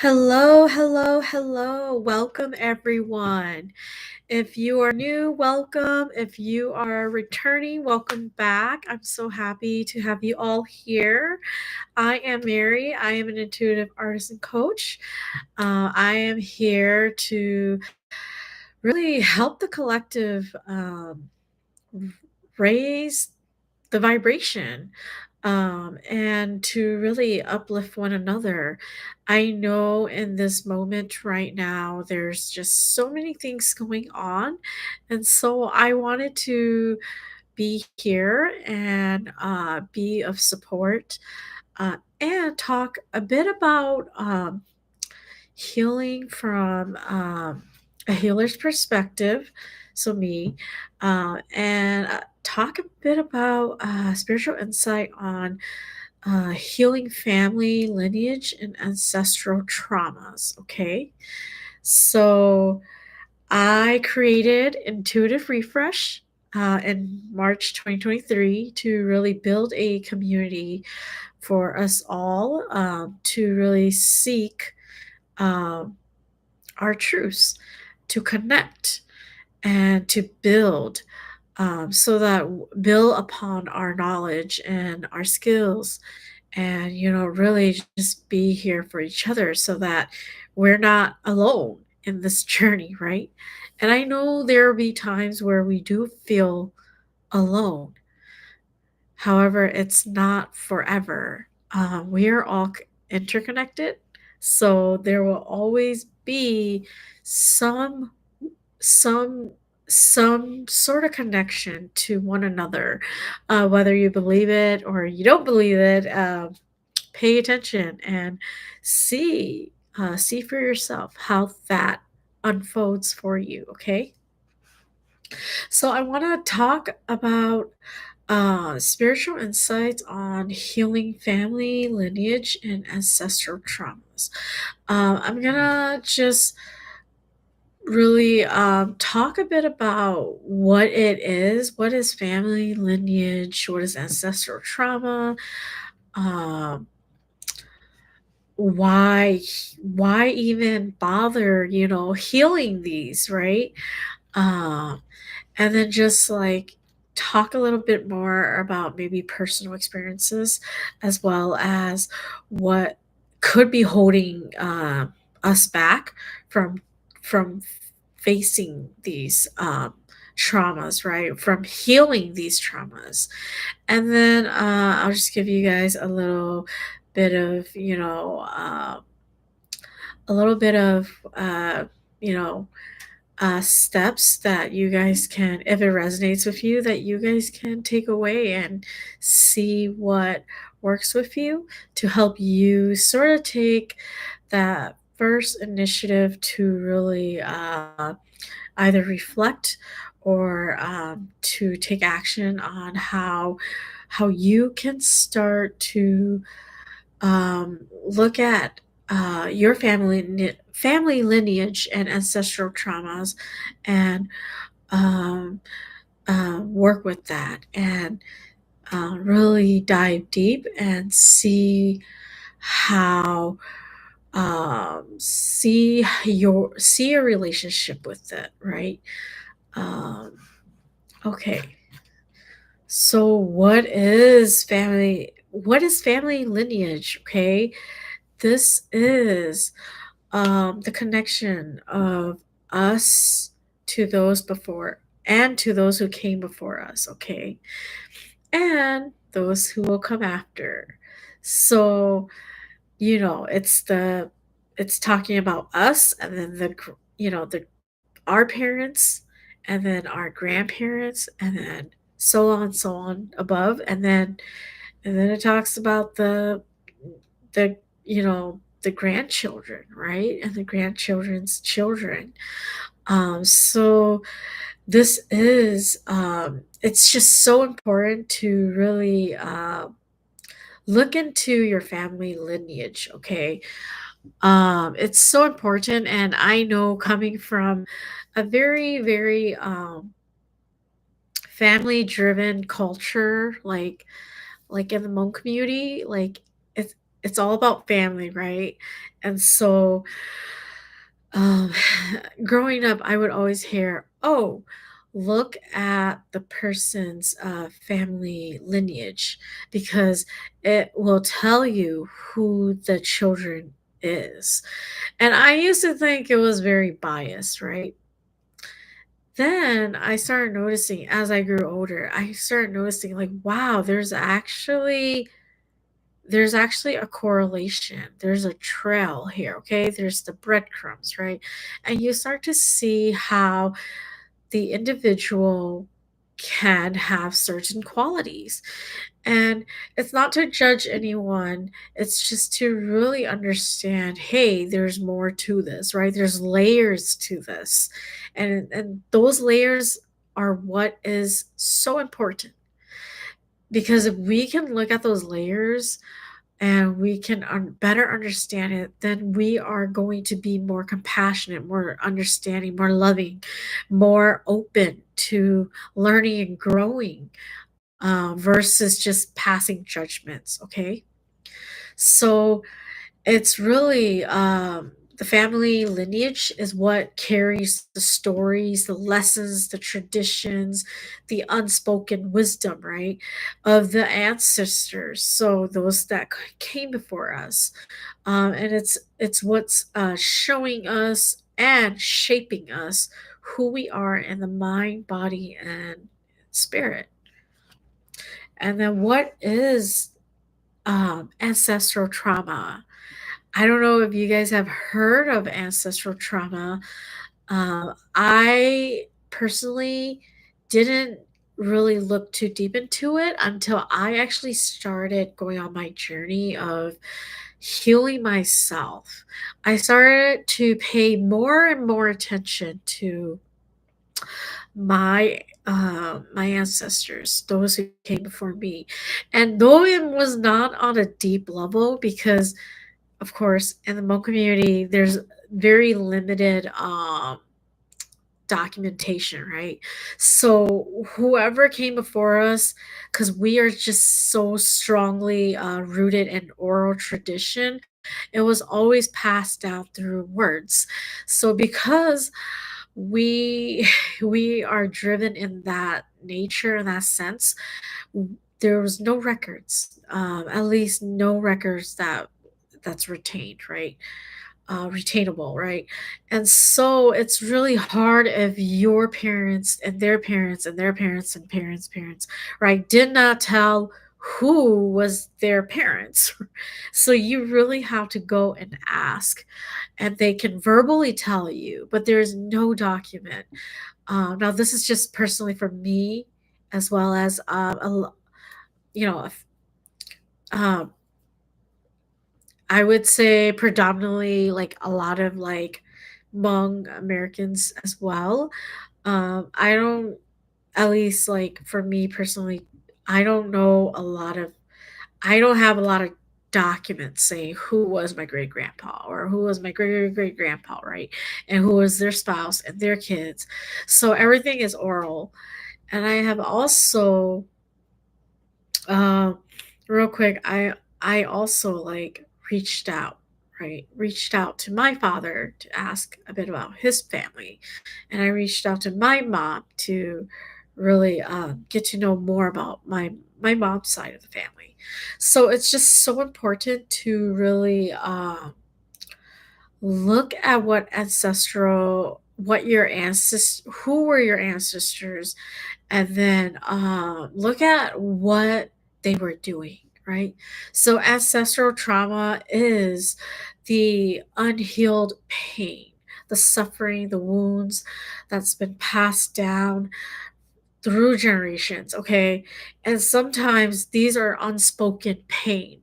Hello, hello, hello. Welcome, everyone. If you are new, welcome. If you are returning, welcome back. I'm so happy to have you all here. I am Mary. I am an intuitive artist and coach. I am here to really help the collective raise the vibration and to really uplift one another. I know in this moment right now, there's just so many things going on. And so I wanted to be here and be of support and talk a bit about healing from a healer's perspective, so me, and talk a bit about spiritual insight on healing family lineage and ancestral traumas. Okay, so I created Intuitive Refresh in March 2023 to really build a community for us all to really seek um, our truths, to connect and to build, so that build upon our knowledge and our skills, and really just be here for each other so that we're not alone in this journey, right? And I know there will be times where we do feel alone. However, it's not forever. We are all interconnected, so there will always be some some some sort of connection to one another, whether you believe it or you don't believe it. Pay attention and see for yourself how that unfolds for you. Okay, so I want to talk about spiritual insights on healing family lineage and ancestral traumas. I'm gonna just really talk a bit about what it is. What is family lineage? What is ancestral trauma? Um, why even bother, healing these, right? Um, and then just like talk a little bit more about maybe personal experiences as well as what could be holding us back from from facing these traumas, right? From healing these traumas. And then I'll just give you guys a little bit of, a little bit of, you know, steps that you guys can, if it resonates with you, that you guys can take away and see what works with you to help you sort of take that first initiative to really either reflect or to take action on how you can start to look at your family lineage and ancestral traumas, and um, work with that and really dive deep and how see your relationship with it, right? Um, okay, so what is family lineage? Okay, this is the connection of us to those before and to those who came before us, okay? And those who will come after. So, it's talking about us, and then the our parents, and then our grandparents, and then so on above, and then it talks about the grandchildren, right? And the grandchildren's children. So this is it's just so important to really look into your family lineage, okay? It's so important, and I know coming from a very, very family driven culture, like in the Hmong community, like it's it's all about family, right? And so, um, growing up, I would always hear, "Oh, look at the person's family lineage because it will tell you who the children is." And I used to think it was very biased, right? Then I started noticing as I grew older, I started noticing like, wow, there's actually a correlation. There's a trail here, okay? There's the breadcrumbs, right? And you start to see how the individual can have certain qualities. And it's not to judge anyone, it's just to really understand, hey, there's more to this, right? There's layers to this. And those layers are what is so important because if we can look at those layers and we can better understand it, then we are going to be more compassionate, more understanding, more loving, more open to learning and growing versus just passing judgments. Okay. So it's really the family lineage is what carries the stories, the lessons, the traditions, the unspoken wisdom, right, of the ancestors. So those that came before us, and it's what's showing us and shaping us who we are in the mind, body, and spirit. And then what is ancestral trauma? I don't know if you guys have heard of ancestral trauma. I personally didn't really look too deep into it until I actually started going on my journey of healing myself. I started to pay more and more attention to my ancestors, those who came before me. And though it was not on a deep level, because of course, in the Hmong community, there's very limited documentation, right? So whoever came before us, because we are just so strongly rooted in oral tradition, it was always passed down through words. So because we we are driven in that nature, in that sense, there was no records, at least no records that's retained, right? Retainable, right? And so it's really hard if your parents and their parents and their parents and parents, right, did not tell who was their parents. So you really have to go and ask, and they can verbally tell you, but there's no document. Now, this is just personally for me, as well as you know, um, I would say predominantly like a lot of like Hmong Americans as well. I don't, at least like for me personally, I don't know a lot of, I don't have a lot of documents saying who was my great grandpa or who was my great great grandpa, right? And who was their spouse and their kids. So everything is oral. And I have also um, real quick, I also like reached out, right? Reached out to my father to ask a bit about his family, and I reached out to my mom to really get to know more about my mom's side of the family. So it's just so important to really look at what your ancestors, who were your ancestors, and then look at what they were doing, right? So, ancestral trauma is the unhealed pain, the suffering, the wounds that's been passed down through generations, okay? And sometimes these are unspoken pain,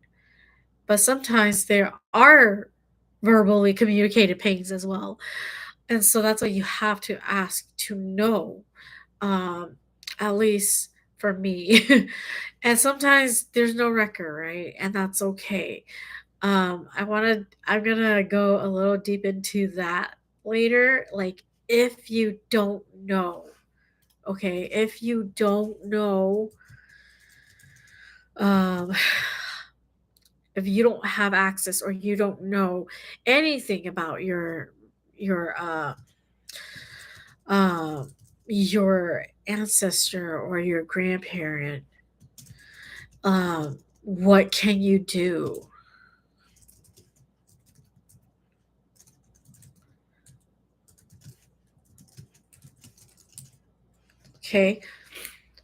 but sometimes there are verbally communicated pains as well. And so that's why you have to ask to know, um, at least for me. And sometimes there's no record, right? And that's okay. I'm gonna go a little deep into that later. Like, if you don't know, okay, if you don't know, um, if you don't have access or you don't know anything about your um your ancestor or your grandparent, what can you do? Okay,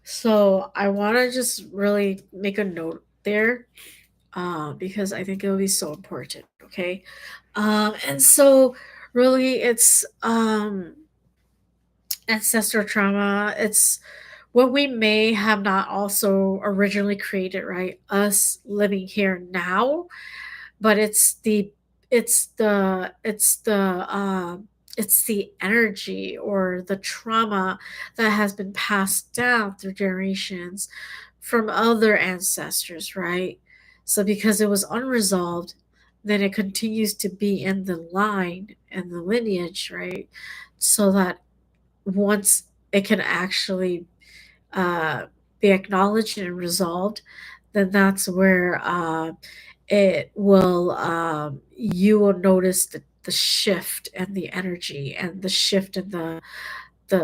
so I want to just really make a note there, because I think it'll be so important. Okay, and so really, it's ancestral trauma. It's what we may have not also originally created, right? Us living here now, but it's the energy or the trauma that has been passed down through generations from other ancestors, right? So because it was unresolved, then it continues to be in the line and the lineage, right? So that once it can actually uh, be acknowledged and resolved, then that's where it will you will notice the shift and the energy and the shift in the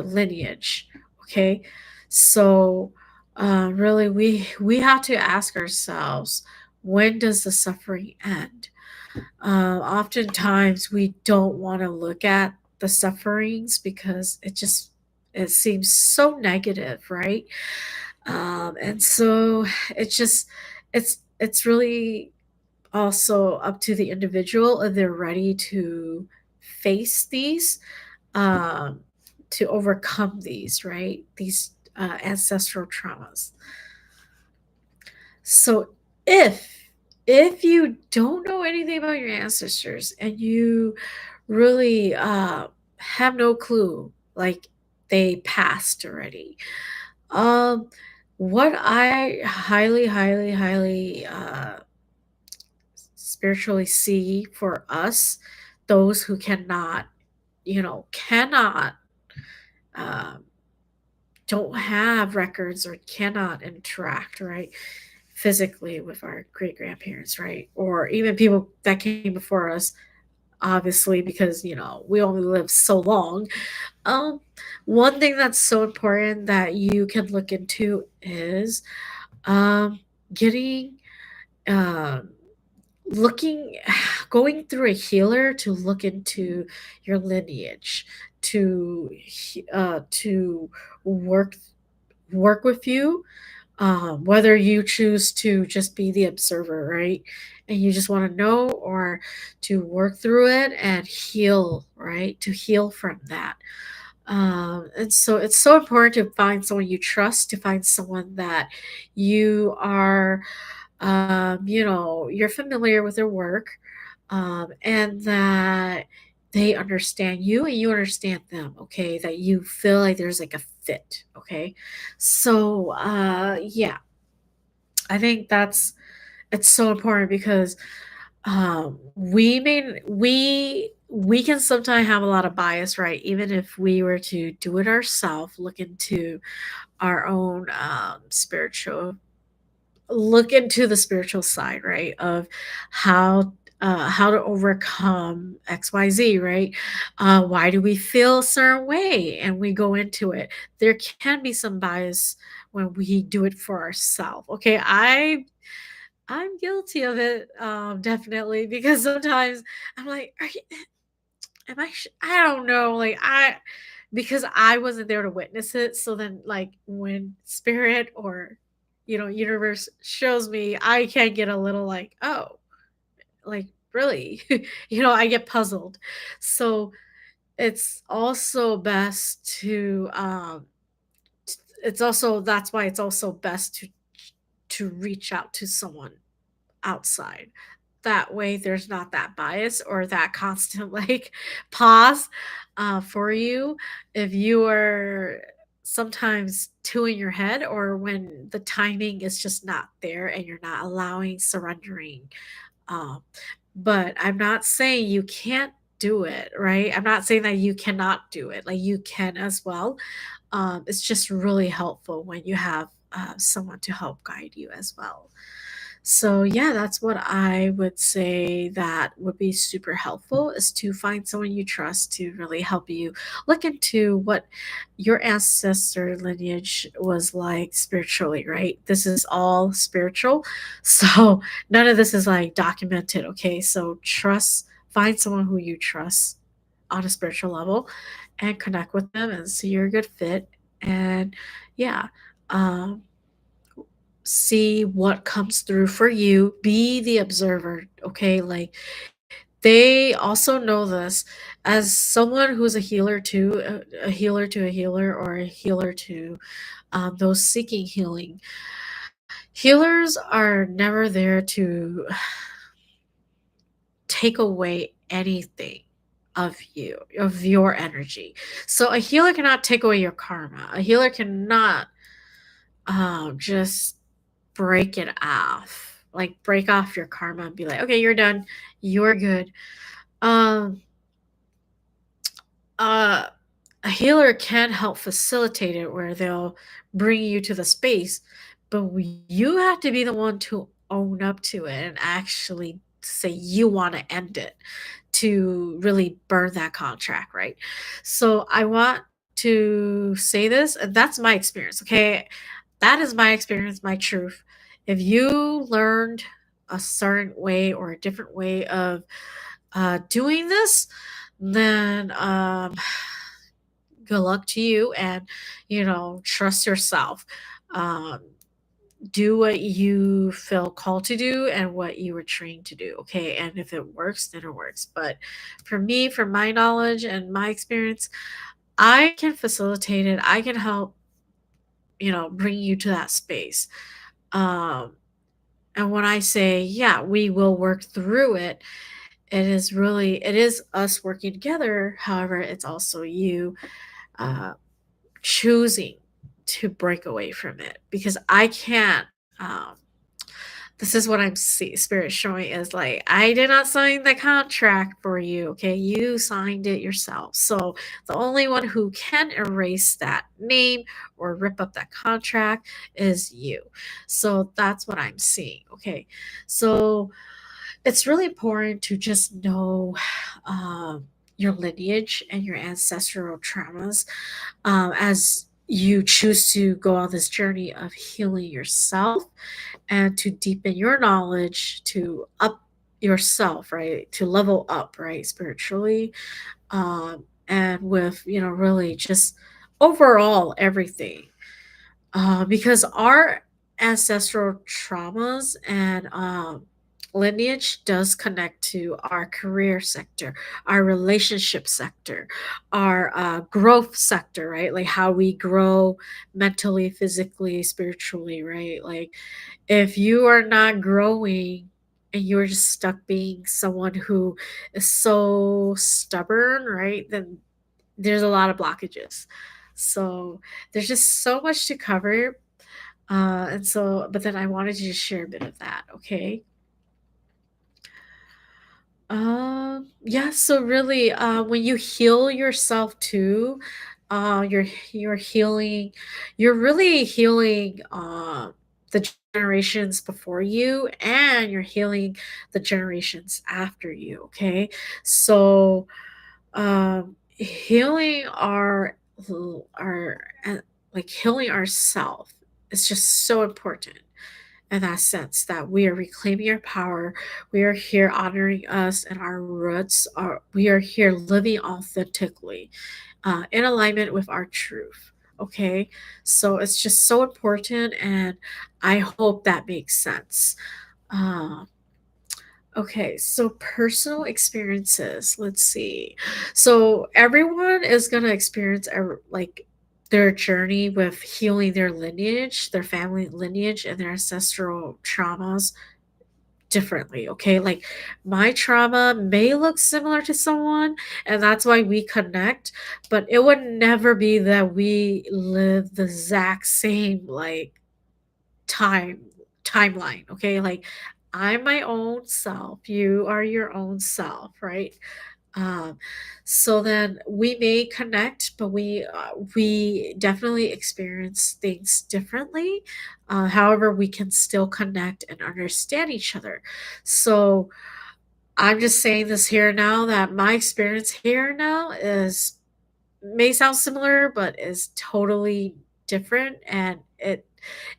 lineage. Okay, so really we have to ask ourselves, when does the suffering end? Oftentimes we don't want to look at the sufferings because it seems so negative, right? And so it's just it's really also up to the individual if they're ready to face these, um, to overcome these, right? These ancestral traumas. So if if you don't know anything about your ancestors and you really have no clue, like they passed already, um, what I highly spiritually see for us, those who cannot, cannot, um, don't have records or cannot interact, right, physically with our great grandparents, right, or even people that came before us, obviously, because we only live so long. Um, One thing that's so important that you can look into is getting um looking going through a healer to look into your lineage, to work work with you, whether you choose to just be the observer, right, and you just want to know, or to work through it and heal, right, to heal from that. And so it's so important to find someone you trust, to find someone that you are, you're familiar with their work, and that they understand you and you understand them. Okay, that you feel like there's like a fit. Okay, so yeah, I think that's it's so important because we can sometimes have a lot of bias, right? Even if we were to do it ourselves, our own spiritual look into the spiritual side, right? Of how to overcome XYZ, right? Why do we feel a certain way? And we go into it. There can be some bias when we do it for ourselves. Okay, I'm guilty of it, definitely, because sometimes I'm like, am I? I don't know. Like because I wasn't there to witness it. So then, like when spirit or universe shows me, I can get a little like, oh, like really, I get puzzled. So it's also best to it's also that's why it's also best to reach out to someone outside. That way there's not that bias or that constant like pause for you if you are sometimes too in your head, or when the timing is just not there and you're not allowing surrendering. um, but I'm not saying you can't do it, right? I'm not saying that you cannot do it, like you can as well. It's just really helpful when you have someone to help guide you as well. So yeah, that's what I would say that would be super helpful is to find someone you trust to really help you look into what your ancestor lineage was like spiritually, right? This is all spiritual. So none of this is like documented, okay? So find someone who you trust on a spiritual level and connect with them and see you're a good fit. And yeah, um see what comes through for you. Be the observer, okay? Like they also know this as someone who's a healer too, a healer to a healer, or a healer to those seeking healing. Healers are never there to take away anything of you, of your energy. So a healer cannot take away your karma. A healer cannot just break it off. Like break off your karma and be like, okay, you're done. You're good. Um uh a healer can help facilitate it where they'll bring you to the space, but you have to be the one to own up to it and actually say you want to end it to really burn that contract, right? So I want to say this, and that's my experience, okay? That is my experience, my truth. If you learned a certain way or a different way of doing this, then good luck to you, and trust yourself. Um, do what you feel called to do and what you were trained to do, okay? And if it works, then it works. But for me, from my knowledge and my experience, I can facilitate it. I can help, bring you to that space. Um, and when I say, yeah, we will work through it, it is us working together. However, it's also you uh, choosing to break away from it, because I can't. Um, this is what spirit showing is like, I did not sign the contract for you. Okay. You signed it yourself. So the only one who can erase that name or rip up that contract is you. So that's what I'm seeing. Okay. So it's really important to just know your lineage and your ancestral traumas as you choose to go on this journey of healing yourself and to deepen your knowledge, to up yourself, right? To level up, right? Spiritually. And with, really just overall everything. Because our ancestral traumas and lineage does connect to our career sector, our relationship sector, our growth sector, right? Like how we grow mentally, physically, spiritually, right? Like if you are not growing and you're just stuck being someone who is so stubborn, right? Then there's a lot of blockages. So there's just so much to cover. But then I wanted to just share a bit of that, okay? Yeah, so really, when you heal yourself too, you're healing, you're really healing the generations before you, and you're healing the generations after you, okay? So healing our like healing ourselves is just so important in that sense that we are reclaiming our power. We are here honoring us and our roots. We are here living authentically in alignment with our truth. Okay, so it's just so important, and I hope that makes sense. Uh, Okay, so personal experiences. Let's see. So everyone is going to experience like their journey with healing their lineage, their family lineage, and their ancestral traumas differently. Okay, like my trauma may look similar to someone, and that's why we connect, but it would never be that we live the exact same like time timeline, okay? Like I'm my own self, you are your own self, right? Um, so then we may connect, but we definitely experience things differently. However, we can still connect and understand each other. So I'm just saying this here now that my experience here now is may sound similar, but is totally different, and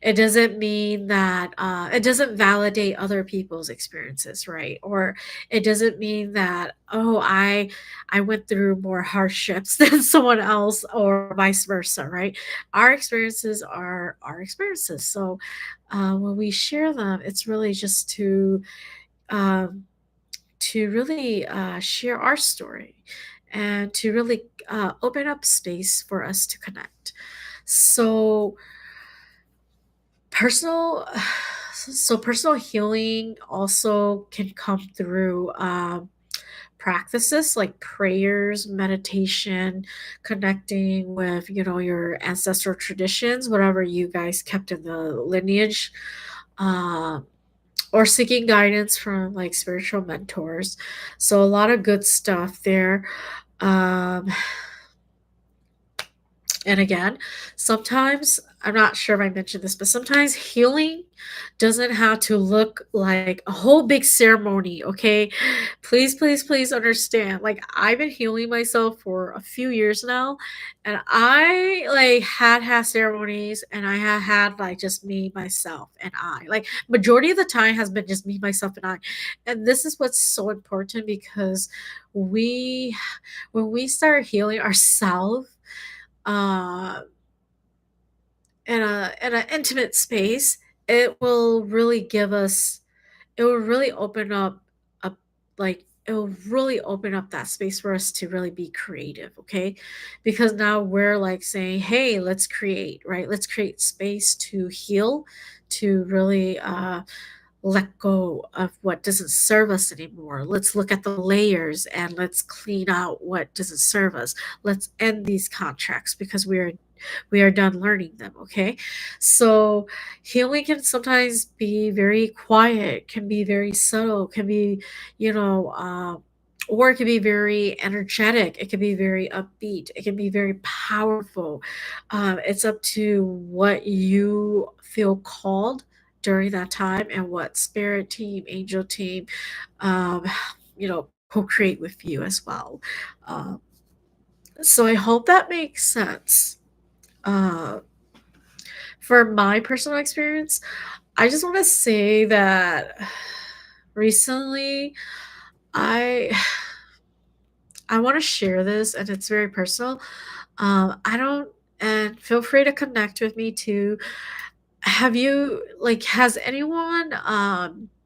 it doesn't mean that it doesn't validate other people's experiences, right? Or it doesn't mean that, oh, I went through more hardships than someone else, or vice versa, right? Our experiences are our experiences. So when we share them, it's really just um, to really share our story and to really open up space for us to connect. So personal, so personal healing also can come through practices like prayers, meditation, connecting with your ancestral traditions, whatever you guys kept in the lineage. Um, or seeking guidance from like spiritual mentors. So a lot of good stuff there. Um, and again, sometimes, I'm not sure if I mentioned this, but sometimes healing doesn't have to look like a whole big ceremony, okay? Please, please, please understand. Like, I've been healing myself for a few years now, and I like had ceremonies, and I had like just me, myself, and I. Like, majority of the time has been just me, myself, and I. And this is what's so important because we when we start healing ourselves, uh, in an intimate space, it will really give us it will really open up like it will really open up that space for us to really be creative, okay? Because now we're like saying, hey, let's create, right? Let's create space to heal, to really let go of what doesn't serve us anymore. Let's look at the layers and let's clean out what doesn't serve us. Let's end these contracts because we are done learning them, okay? So healing can sometimes be very quiet, can be very subtle, can be, or it can be very energetic, it can be very upbeat, it can be very powerful. It's up to what you feel called during that time and what spirit team, angel team, um, co-create with you as well. Um, so I hope that makes sense. Uh, for my personal experience, I just want to say that recently I I want to share this, and it's very personal. I don't and feel free to connect with me too. Have you like has anyone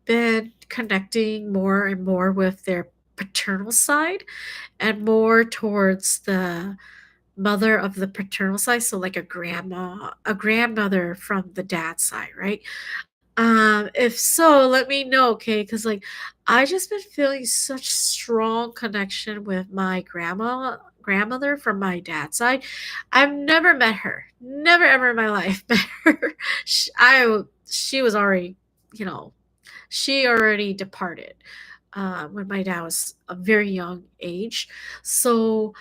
been connecting more and more with their paternal side and more towards the mother of the paternal side, so like a grandmother from the dad side, right? If so, let me know, okay? Because like I just been feeling such strong connection with my grandmother from my dad's side. I've never met her, never ever in my life met her. She was already, you know, she already departed when my dad was a very young age. So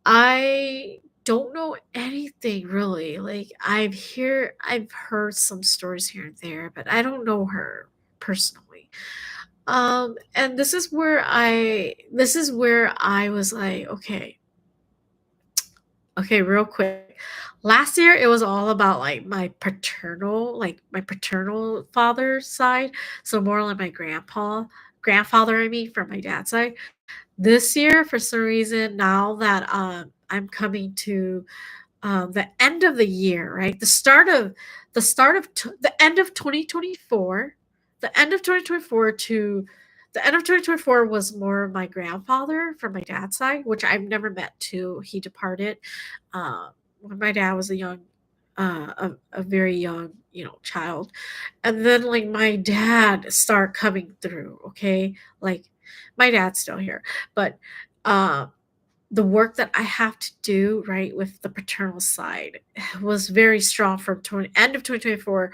I don't know anything really. Like I've heard some stories here and there, but I don't know her personally. And this is where I was like, okay, okay, real quick. Last year it was all about like my paternal father's side. So more like my grandfather, I mean, from my dad's side. This year, for some reason, now that I'm coming to the end of the year, right? The end of 2024, the end of 2024 to the end of 2024 was more my grandfather from my dad's side, which I've never met too. He departed when my dad was a very young, child. And then like my dad start coming through, okay? Like my dad's still here, but um the work that I have to do, right, with the paternal side was very strong from end of 2024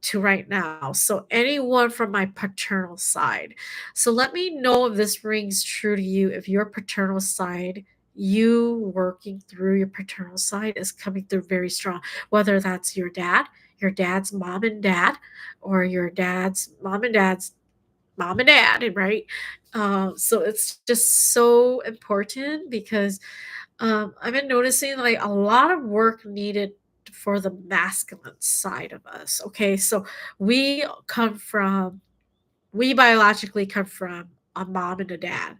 to right now. So anyone from my paternal side. So let me know if this rings true to you. If your paternal side, you working through your paternal side is coming through very strong, whether that's your dad's mom and dad, or your dad's mom and dad, right? So it's just so important because I've been noticing like a lot of work needed for the masculine side of us. Okay, so we come from, we biologically come from a mom and a dad.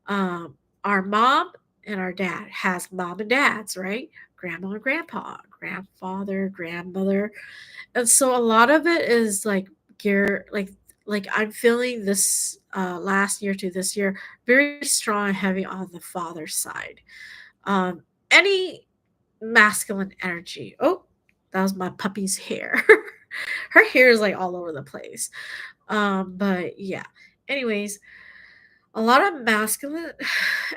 Um, our mom and our dad has mom and dads, right? Grandma and grandpa, grandfather, grandmother, and so a lot of it is like gear, like I'm feeling this last year to this year very strong and heavy on the father side. Any masculine energy. Oh, that was my puppy's hair. Her hair is like all over the place. But yeah. Anyways, a lot of masculine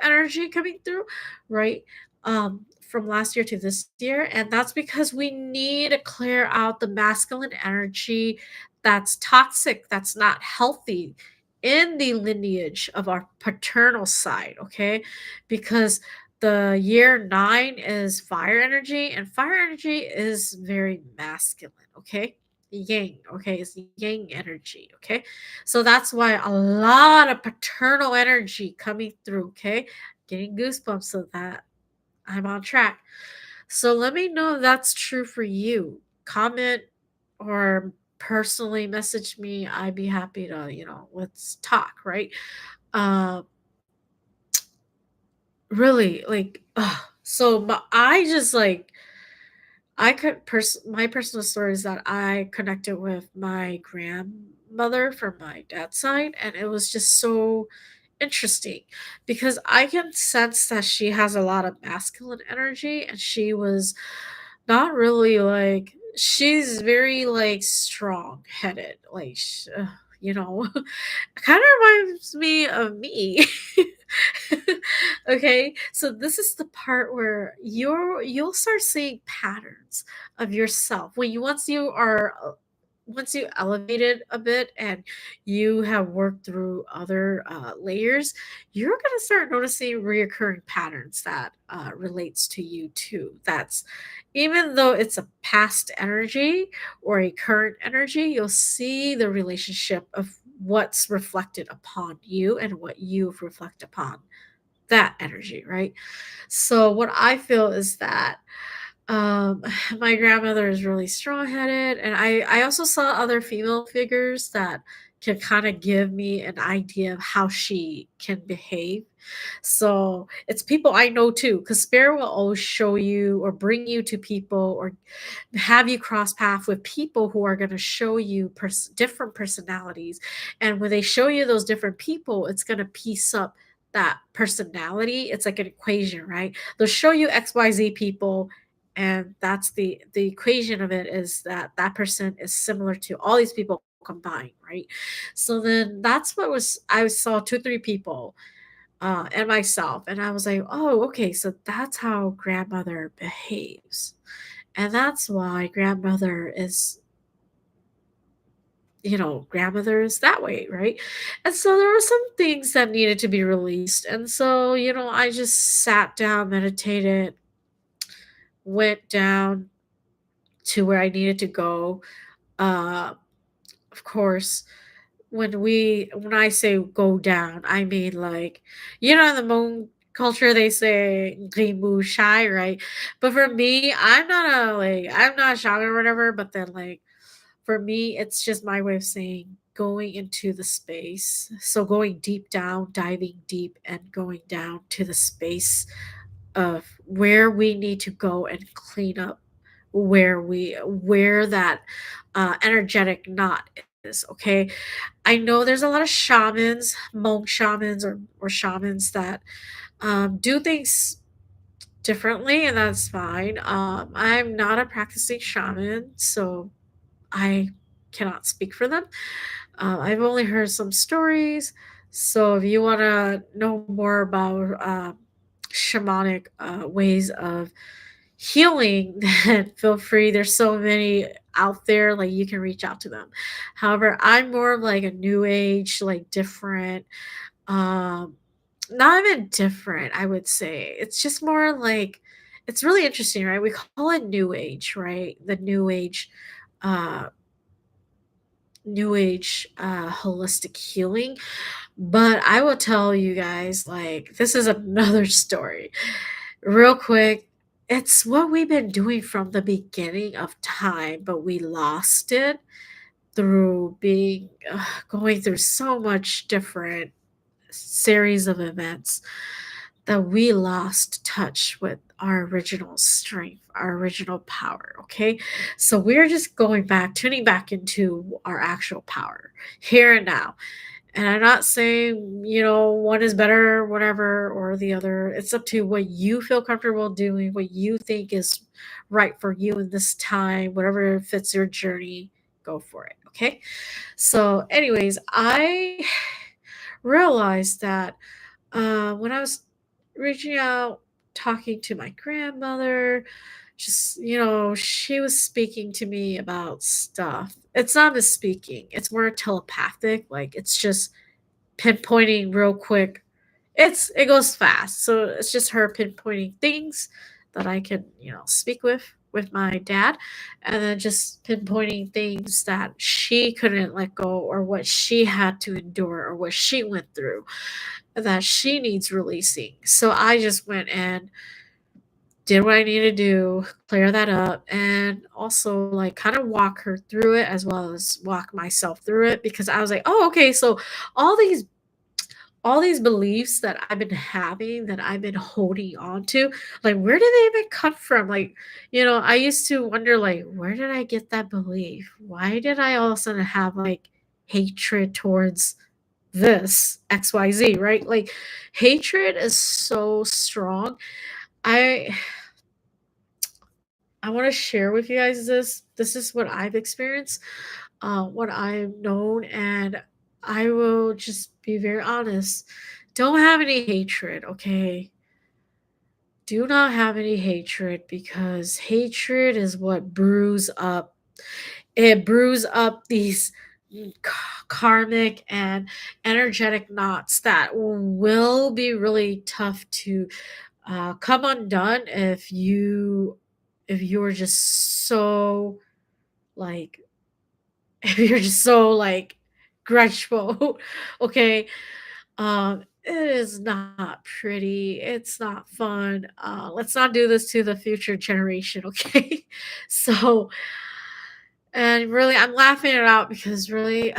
energy coming through, right? From last year to this year. And that's because we need to clear out the masculine energy that's toxic, that's not healthy in the lineage of our paternal side, okay? Because the year 9 is fire energy, and fire energy is very masculine, okay? Yang, okay? It's yang energy, okay? So that's why a lot of paternal energy coming through, okay? Getting goosebumps so that I'm on track. So let me know if that's true for you. Comment or personally message me. I'd be happy to, let's talk, right? Uh really like so I just like I could my personal story is that I connected with my grandmother from my dad's side, and it was just so interesting because I can sense that she has a lot of masculine energy, and she was not really like, she's very like strong headed, like kind of reminds me of me. Okay, so this is the part where you'll start seeing patterns of yourself when you once you elevated a bit and you have worked through other layers, you're going to start noticing reoccurring patterns that relates to you too. That's, even though it's a past energy or a current energy, you'll see the relationship of what's reflected upon you and what you've reflected upon that energy, right? So what I feel is that um my grandmother is really strong-headed, and I also saw other female figures that can kind of give me an idea of how she can behave. So it's people I know too, because spirit will always show you or bring you to people or have you cross path with people who are going to show you different personalities. And when they show you those different people, it's going to piece up that personality. It's like an equation, right? They'll show you XYZ people, and that's the equation of it, is that that person is similar to all these people combined, right? So then that's what was, I saw two three people and myself, and I was like, oh, okay, so that's how grandmother behaves, and that's why grandmother is, grandmother is that way, right? And so there were some things that needed to be released, and so I just sat down, meditated, went down to where I needed to go. uh of course, when I say go down, I mean, like, in the Hmong culture they say "Grimu shy," right? But for me, I'm not a shaman or whatever, but then, like, for me, it's just my way of saying going into the space. So going deep down, diving deep, and going down to the space of where we need to go and clean up where that energetic knot is. Okay, I know there's a lot of shamans, Hmong shamans, or shamans that do things differently, and that's fine. I'm not a practicing shaman, so I cannot speak for them. I've only heard some stories. So if you want to know more about shamanic ways of healing, then feel free. There's so many out there, like you can reach out to them. However, I'm more of like a new age, like different, um, not even different, I would say. It's just more like it's really interesting, right? We call it new age, right? The uh holistic healing. But I will tell you guys, like, this is another story. Real quick, it's what we've been doing from the beginning of time, but we lost it through being going through so much different series of events that we lost touch with our original strength, our original power. Okay. So we're just going back, tuning back into our actual power here and now. And I'm not saying, one is better, whatever, or the other. It's up to what you feel comfortable doing, what you think is right for you in this time, whatever fits your journey, go for it. Okay. So, anyways, I realized that when I was reaching out, talking to my grandmother, just, she was speaking to me about stuff. It's not a speaking, it's more telepathic. Like, it's just pinpointing real quick. It goes fast. So it's just her pinpointing things that I can, speak with my dad, and then just pinpointing things that she couldn't let go, or what she had to endure, or what she went through that she needs releasing. So I just went and did what I needed to do, clear that up, and also like kind of walk her through it as well as walk myself through it, because I was like, oh, okay, so all these all these beliefs that I've been having, that I've been holding on to, like, where did they even come from? Like, I used to wonder, like, where did I get that belief? Why did I all of a sudden have like hatred towards this XYZ, right? Like, hatred is so strong. I I want to share with you guys this. This is what I've experienced, what I've known, and I will just be very honest. Don't have any hatred, okay? Do not have any hatred, because hatred is what brews up. It brews up these karmic and energetic knots that will be really tough to come undone if you're just so like if you're just so like grudgeful. Okay. It is not pretty, it's not fun. Let's not do this to the future generation. Okay. So, and really, I'm laughing it out because really,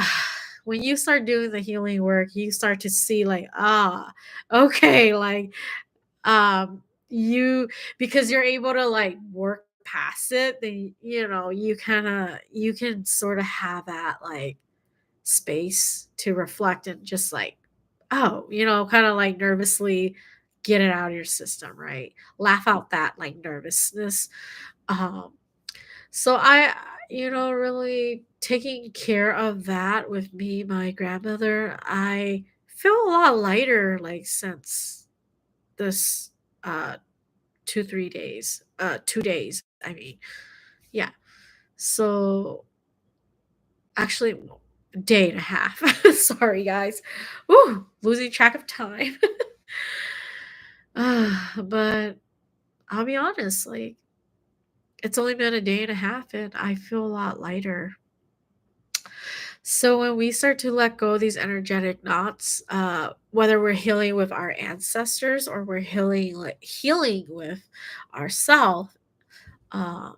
when you start doing the healing work, you start to see like, okay, like, you, because you're able to like work past it, then you can sort of have that like space to reflect and just like, oh, kind of like nervously get it out of your system, right? Laugh out that like nervousness. um so really taking care of that with me, my grandmother, I feel a lot lighter, like, since this uh 2 3 days, 2 days, I mean. Yeah. So, actually, a day and a half. Sorry, guys. Ooh, losing track of time. But I'll be honest, like, it's only been a day and a half and I feel a lot lighter. So when we start to let go of these energetic knots, whether we're healing with our ancestors or we're healing with ourselves, uh,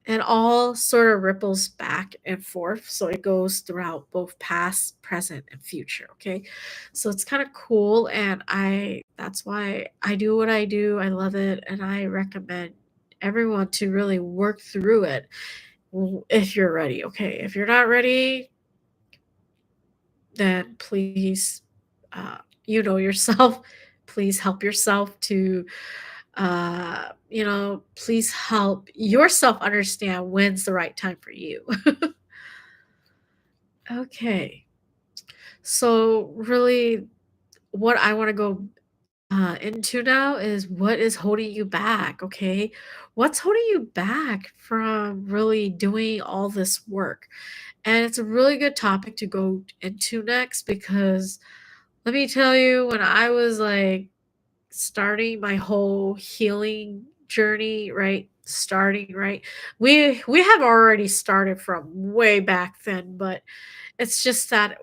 it all sort of ripples back and forth. So it goes throughout both past, present, and future. Okay. So it's kind of cool. And that's why I do what I do. I love it. And I recommend everyone to really work through it if you're ready. Okay. If you're not ready, then please, you know yourself, please help yourself to, please help yourself understand when's the right time for you. Okay. So, really, what I want to go into now is what is holding you back, okay? What's holding you back from really doing all this work? And it's a really good topic to go into next because let me tell you, when I was like starting my whole healing journey, right? Starting, right? We have already started from way back then, but it's just that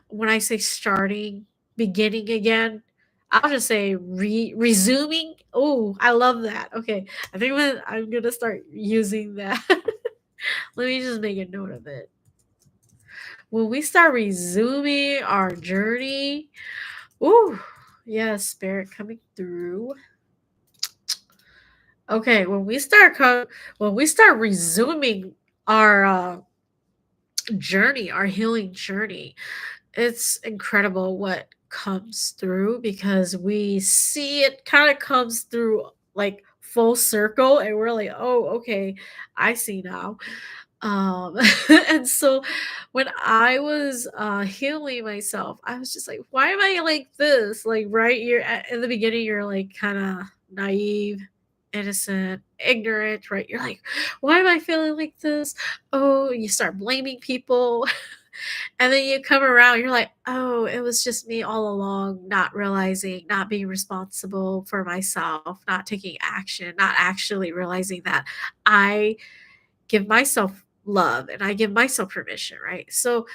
when I say starting, beginning again, I'll just say resuming. Oh, I love that. Okay. I think I'm gonna start using that. Let me just make a note of it. When we start resuming our journey, ooh, yes, spirit coming through. Okay, when we start resuming our journey, our healing journey, it's incredible what comes through because we see it kind of comes through like full circle and we're like, "Oh, okay, I see now." Um, and so when I was healing myself, I was just like, why am I like this? Like, right? In the beginning, you're like kind of naive, innocent, ignorant, right? You're like, why am I feeling like this? Oh, you start blaming people. And then you come around, you're like, oh, it was just me all along, not realizing, not being responsible for myself, not taking action, not actually realizing that I give myself love and I give myself permission, right? So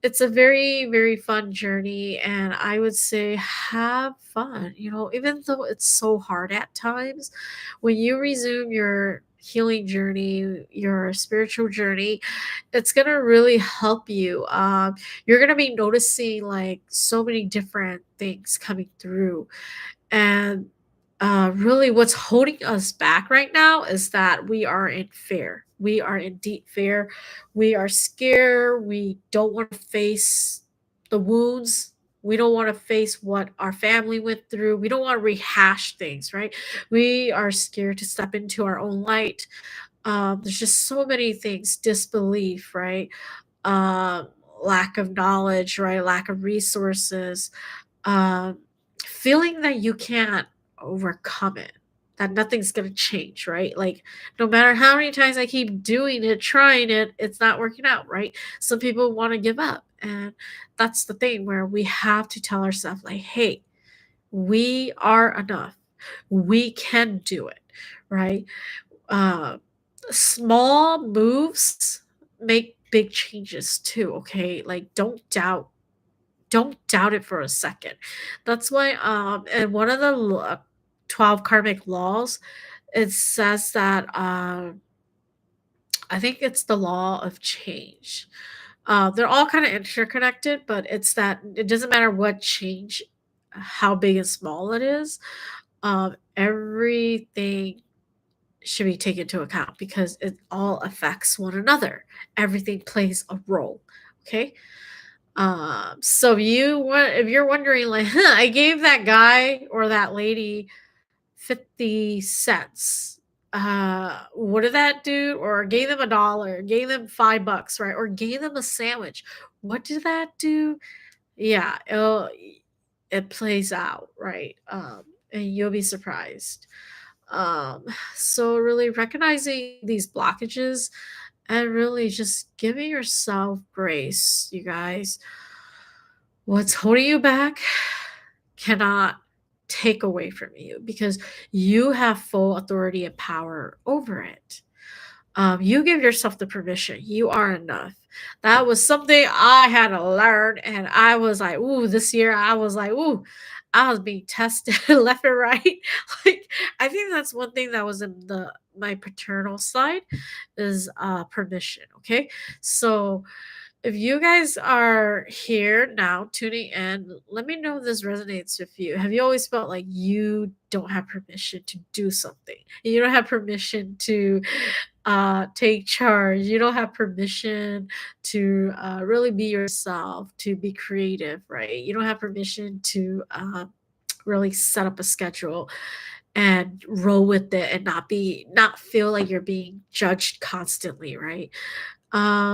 it's a very, very fun journey. And I would say have fun, even though it's so hard at times, when you resume your healing journey, your spiritual journey, it's going to really help you. You're going to be noticing like so many different things coming through and really, what's holding us back right now is that we are in fear. We are in deep fear. We are scared. We don't want to face the wounds. We don't want to face what our family went through. We don't want to rehash things, right? We are scared to step into our own light. There's just so many things, disbelief, right? Um, Lack of knowledge, right? Lack of resources, um, feeling that you can't overcome it, that nothing's going to change, right? Like, no matter how many times I keep doing it, trying it, it's not working out, right? Some people want to give up. And that's the thing where we have to tell ourselves, like, hey, we are enough. We can do it, right? Uh, Small moves make big changes too, okay? Like, don't doubt it for a second. That's why in one of the 12 karmic laws, it says that I think it's the law of change. They're all kind of interconnected, but it's that it doesn't matter what change, how big and small it is. Everything should be taken into account because it all affects one another. Everything plays a role. Okay. So if you're wondering, like, huh, I gave that guy or that lady 50 cents. What did that do? Or gave them $1, gave them $5, right? Or gave them a sandwich. What did that do? Yeah, it plays out, right? And you'll be surprised. Um, so really recognizing these blockages and really just giving yourself grace, you guys. What's holding you back cannot take away from you because you have full authority and power over it. You give yourself the permission. You are enough. That was something I had to learn. And I was like, ooh, this year I was like, ooh, I was being tested left and right. Like, I think that's one thing that was in my paternal side is permission. Okay. So if you guys are here now tuning in, let me know if this resonates with you. Have you always felt like you don't have permission to do something? You don't have permission to take charge. You don't have permission to really be yourself, to be creative, right? You don't have permission to really set up a schedule and roll with it and not feel like you're being judged constantly, right?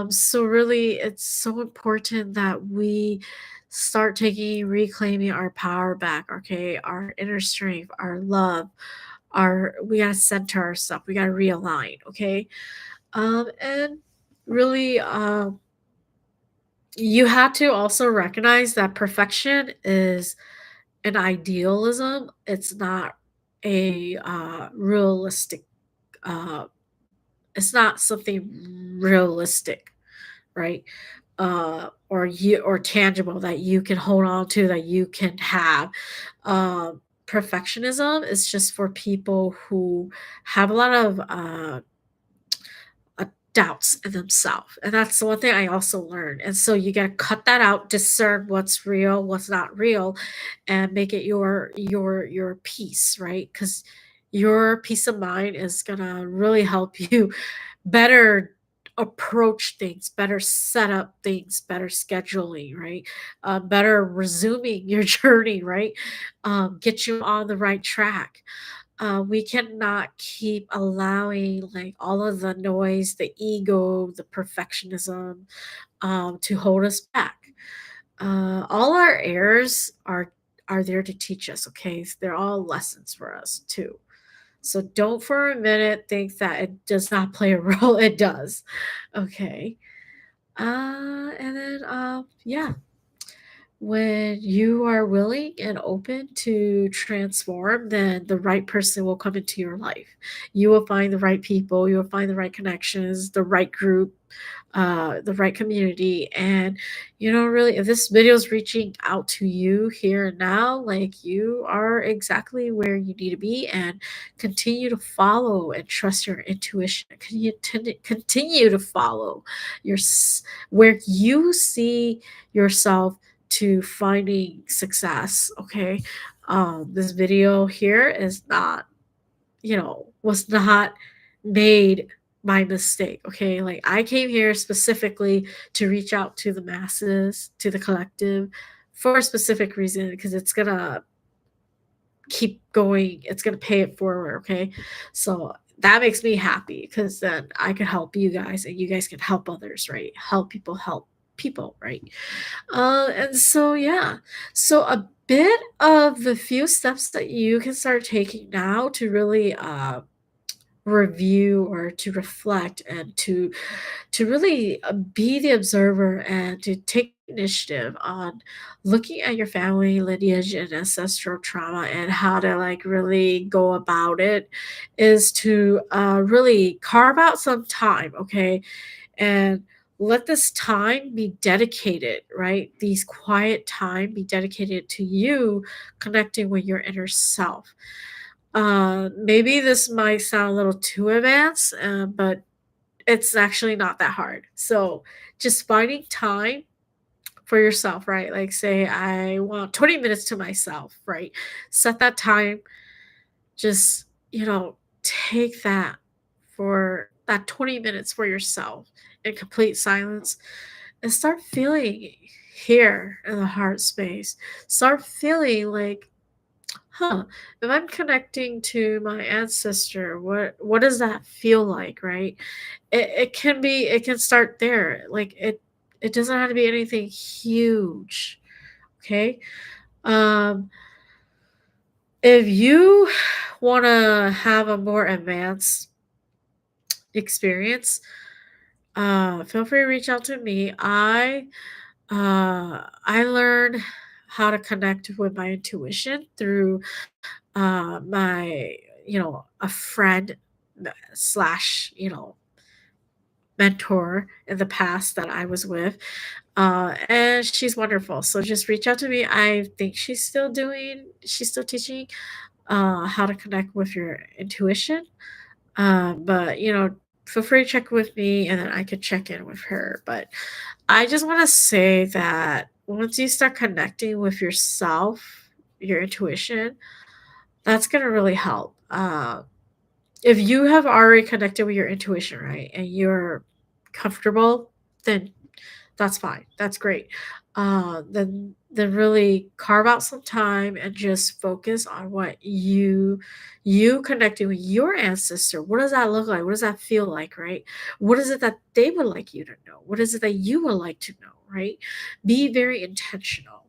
So really, it's so important that we start taking reclaiming our power back, okay? Our inner strength, our love, our we gotta center ourselves, we gotta realign, okay? And really you have to also recognize that perfection is an idealism. It's not a realistic uh it's not something realistic, right? Or tangible that you can hold on to, that you can have. Perfectionism is just for people who have a lot of doubts in themselves, and that's the one thing I also learned. And so you got to cut that out, discern what's real, what's not real, and make it your peace, right? Because your peace of mind is gonna really help you better approach things, better set up things, better scheduling, right? Better resuming your journey, right? Get you on the right track. We cannot keep allowing like all of the noise, the ego, the perfectionism, to hold us back. All our errors are there to teach us. Okay, they're all lessons for us too. So don't for a minute think that it does not play a role. It does. Okay. And then yeah, when you are willing and open to transform, then the right person will come into your life. You will find the right people, you will find the right connections, the right group, the right community. And really, if this video is reaching out to you here and now, like you are exactly where you need to be, and continue to follow and trust your intuition. Continue to follow where you see yourself to finding success. Okay. This video here is not, was not made by mistake. Okay. Like I came here specifically to reach out to the masses, to the collective, for a specific reason, because it's gonna keep going, it's gonna pay it forward. Okay. So that makes me happy, because then I can help you guys and you guys can help others, right? Help people, right? And so, yeah. So, a bit of the few steps that you can start taking now to really review, or to reflect, and to really be the observer, and to take initiative on looking at your family lineage and ancestral trauma, and how to like really go about it, is to really carve out some time, okay? And let this time be dedicated, right? These quiet time be dedicated to you connecting with your inner self. Maybe this might sound a little too advanced, but it's actually not that hard. So just finding time for yourself, right? Like say I want 20 minutes to myself, right? Set that time, just, take that for that 20 minutes for yourself in complete silence, and start feeling here in the heart space. Start feeling like, huh, if I'm connecting to my ancestor, what does that feel like, right? It can start there. Like it doesn't have to be anything huge. Okay. Um if you want to have a more advanced experience, feel free to reach out to me. I learned how to connect with my intuition through my a friend slash mentor in the past that I was with. And she's wonderful. So just reach out to me. I think she's still teaching how to connect with your intuition. But feel free to check with me, and then I could check in with her. But I just want to say that once you start connecting with yourself, your intuition, that's going to really help. If you have already connected with your intuition, right, and you're comfortable, then that's fine. That's great. Then really carve out some time and just focus on what you connecting with your ancestor. What does that look like? What does that feel like, right? What is it that they would like you to know? What is it that you would like to know, right? Be very intentional.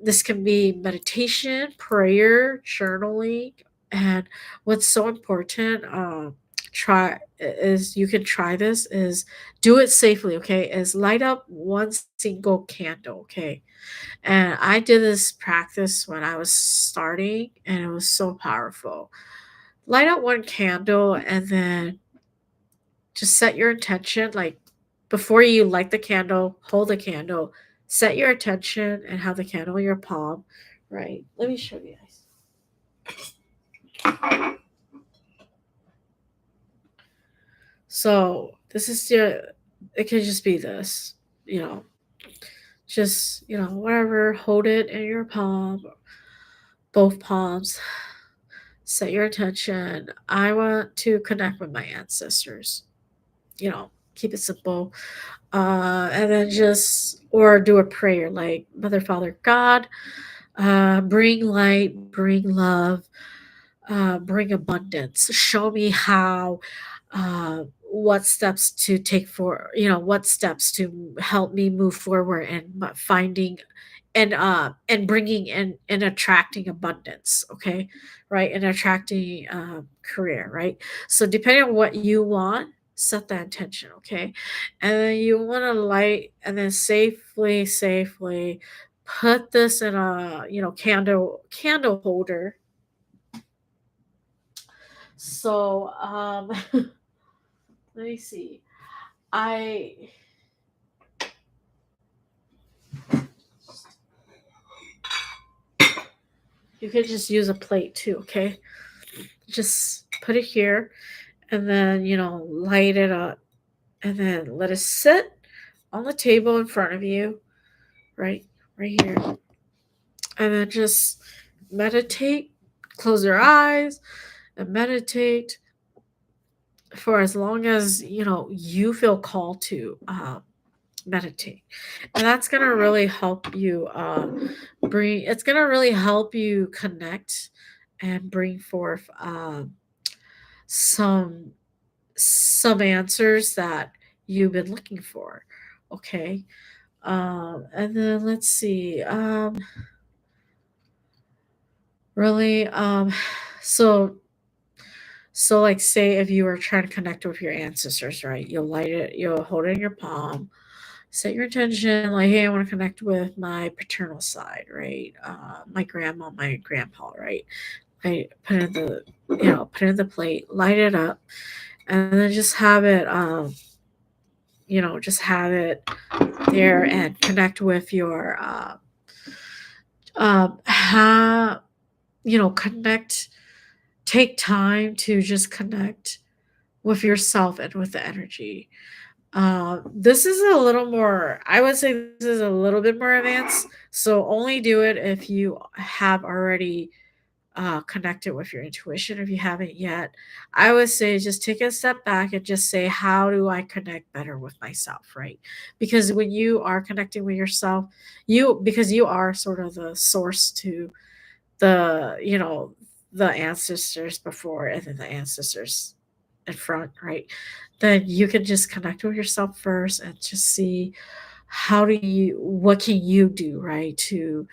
This can be meditation, prayer, journaling, and what's so important, try is you can try this is do it safely, okay? Is light up one single candle, okay? And I did this practice when I was starting, and it was so powerful. Light up one candle and then just set your intention. Like before you light the candle, hold the candle, set your intention, and have the candle in your palm. Right. Let me show you guys. So this is your. It can just be this. You know, just whatever. Hold it in your palm, both palms. Set your attention. I want to connect with my ancestors. Keep it simple. And then just or do a prayer like Mother, Father, God, bring light, bring love, bring abundance. Show me how, what steps to take for, what steps to help me move forward and finding and bringing in and attracting abundance, okay, right, and attracting career, right. So depending on what you want, set that intention, okay, and then you want to light and then safely put this in a candle holder. So let me see. I You could just use a plate too, okay? Just put it here and then, light it up and then let it sit on the table in front of you, right? Right here. And then just meditate, close your eyes and meditate for as long as, you feel called to meditate. And that's going to really help you bring, it's going to really help you connect and bring forth some some answers that you've been looking for. Okay. And then let's see. Really, so like say if you were trying to connect with your ancestors, right? You'll light it, you'll hold it in your palm, set your intention, like, hey, I want to connect with my paternal side, right? My grandma, my grandpa, right? I put it in the put it in the plate, light it up, and then just have it just have it there and connect with your have connect, take time to just connect with yourself and with the energy. This is a little more, I would say this is a little bit more advanced, so only do it if you have already connected with your intuition. If you haven't yet, I would say just take a step back and just say, how do I connect better with myself, right? Because when you are connecting with yourself, because you are sort of the source to the ancestors before and then the ancestors in front, right? Then you can just connect with yourself first and just see what can you do, right, to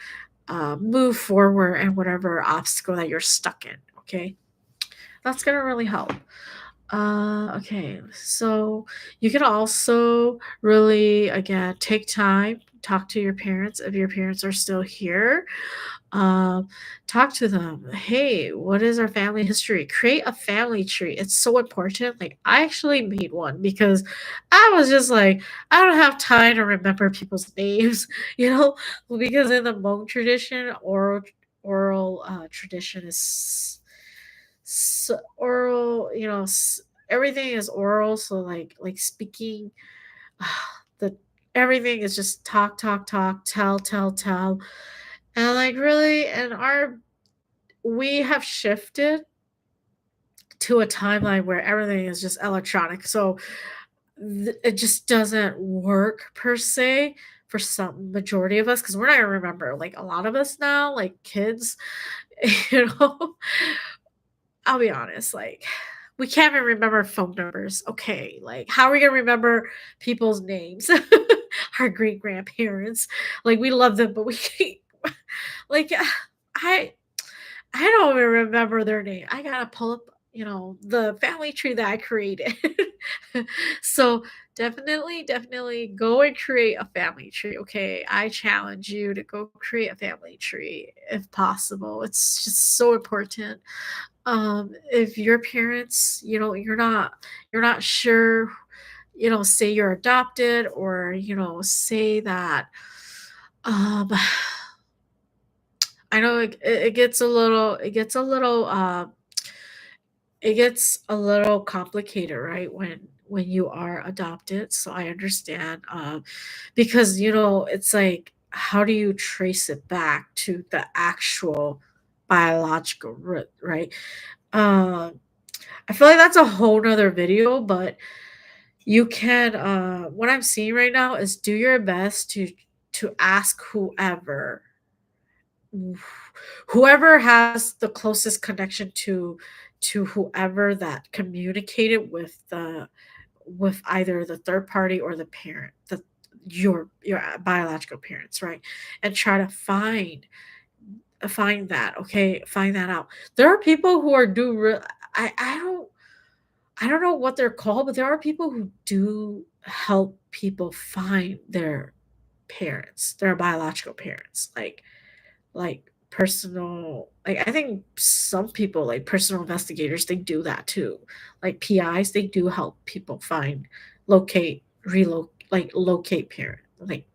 move forward and whatever obstacle that you're stuck in. Okay, that's gonna really help. Okay, so you can also really again take time, talk to your parents if your parents are still here. um, Talk to them. Hey, what is our family history? Create a family tree. It's so important. Like I actually made one because I was just like, I don't have time to remember people's names, because in the Hmong tradition, oral tradition is oral. Everything is oral. So like speaking, the everything is just talk, talk, talk, tell. And like really, and our we have shifted to a timeline where everything is just electronic. So it just doesn't work per se for some majority of us because we're not gonna remember. Like a lot of us now, like kids, you know, I'll be honest, like we can't even remember phone numbers. Okay, like how are we gonna remember people's names? our great grandparents. Like we love them, but we like I I don't even remember their name. I gotta pull up, the family tree that I created. So definitely go and create a family tree. Okay. I challenge you to go create a family tree if possible. It's just so important. If your parents, you're not sure, say you're adopted, or, say that um I know it gets a little complicated, right? When you are adopted. So I understand, because it's like, how do you trace it back to the actual biological root, right? Um, I feel like that's a whole nother video, but you can, what I'm seeing right now is do your best to ask whoever has the closest connection to whoever that communicated with either the third party or the parent, your biological parents, right? And try to find that. Okay, find that out. There are people who are do real I don't know what they're called, but there are people who do help people find their biological parents, like personal, like, I think some people, like personal investigators, they do that too. Like PIs, they do help people find, locate, locate parent, like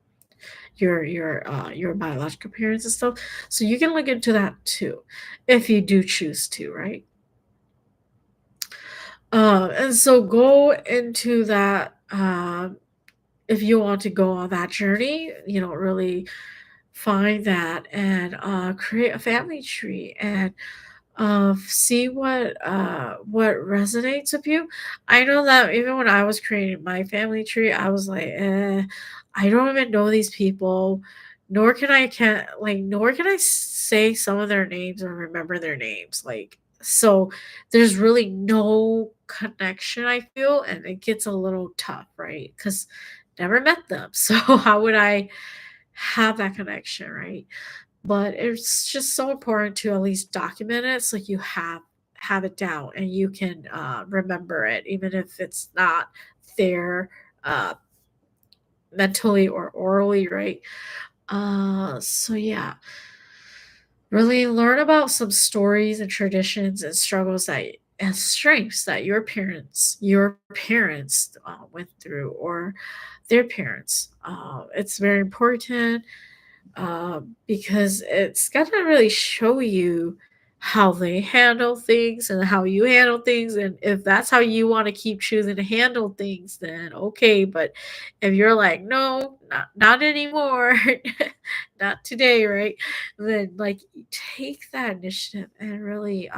your biological parents and stuff. So you can look into that too, if you do choose to, right? And so go into that, if you want to go on that journey, really find that, and create a family tree, and see what resonates with you. I know that even when I was creating my family tree, I was like, I don't even know these people, nor can I say some of their names or remember their names. Like, so there's really no connection, I feel, and it gets a little tough, right? Because never met them. So how would I have that connection, right? But it's just so important to at least document it, so you have it down and you can, remember it, even if it's not there, uh, mentally or orally, right? So yeah, really learn about some stories and traditions and struggles and strengths that your parents went through, or their parents. It's very important, because it's gonna really show you how they handle things and how you handle things. And if that's how you want to keep choosing to handle things, then okay. But if you're like, no, not anymore, not today, right? Then, like, take that initiative and really,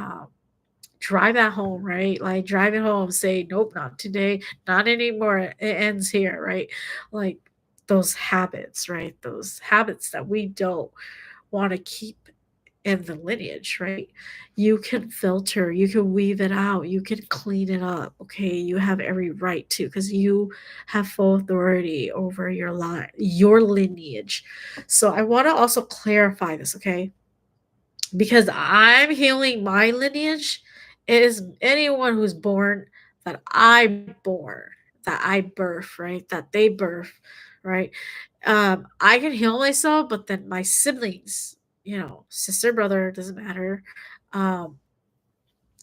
drive that home, right? Like, drive it home, say, nope, not today, not anymore. It ends here, right? Like, those habits, right? Those habits that we don't want to keep in the lineage, right? You can filter, you can weave it out, you can clean it up. Okay. You have every right to, because you have full authority over your lineage. So I want to also clarify this, okay? Because I'm healing my lineage. It is anyone who's born, that I birth, right? That they birth, right? I can heal myself, but then my siblings, sister, brother, doesn't matter. Um,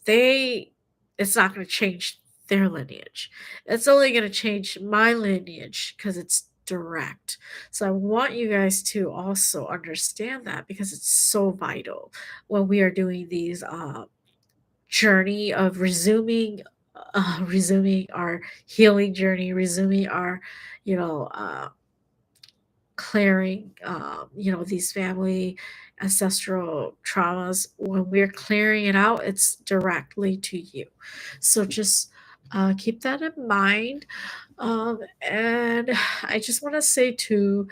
they, it's not going to change their lineage. It's only going to change my lineage because it's direct. So I want you guys to also understand that, because it's so vital when we are doing these, journey of resuming our healing journey, resuming our, you know uh, clearing, these family ancestral traumas. When we're clearing it out, it's directly to you. So just, keep that in mind. And I just want to say to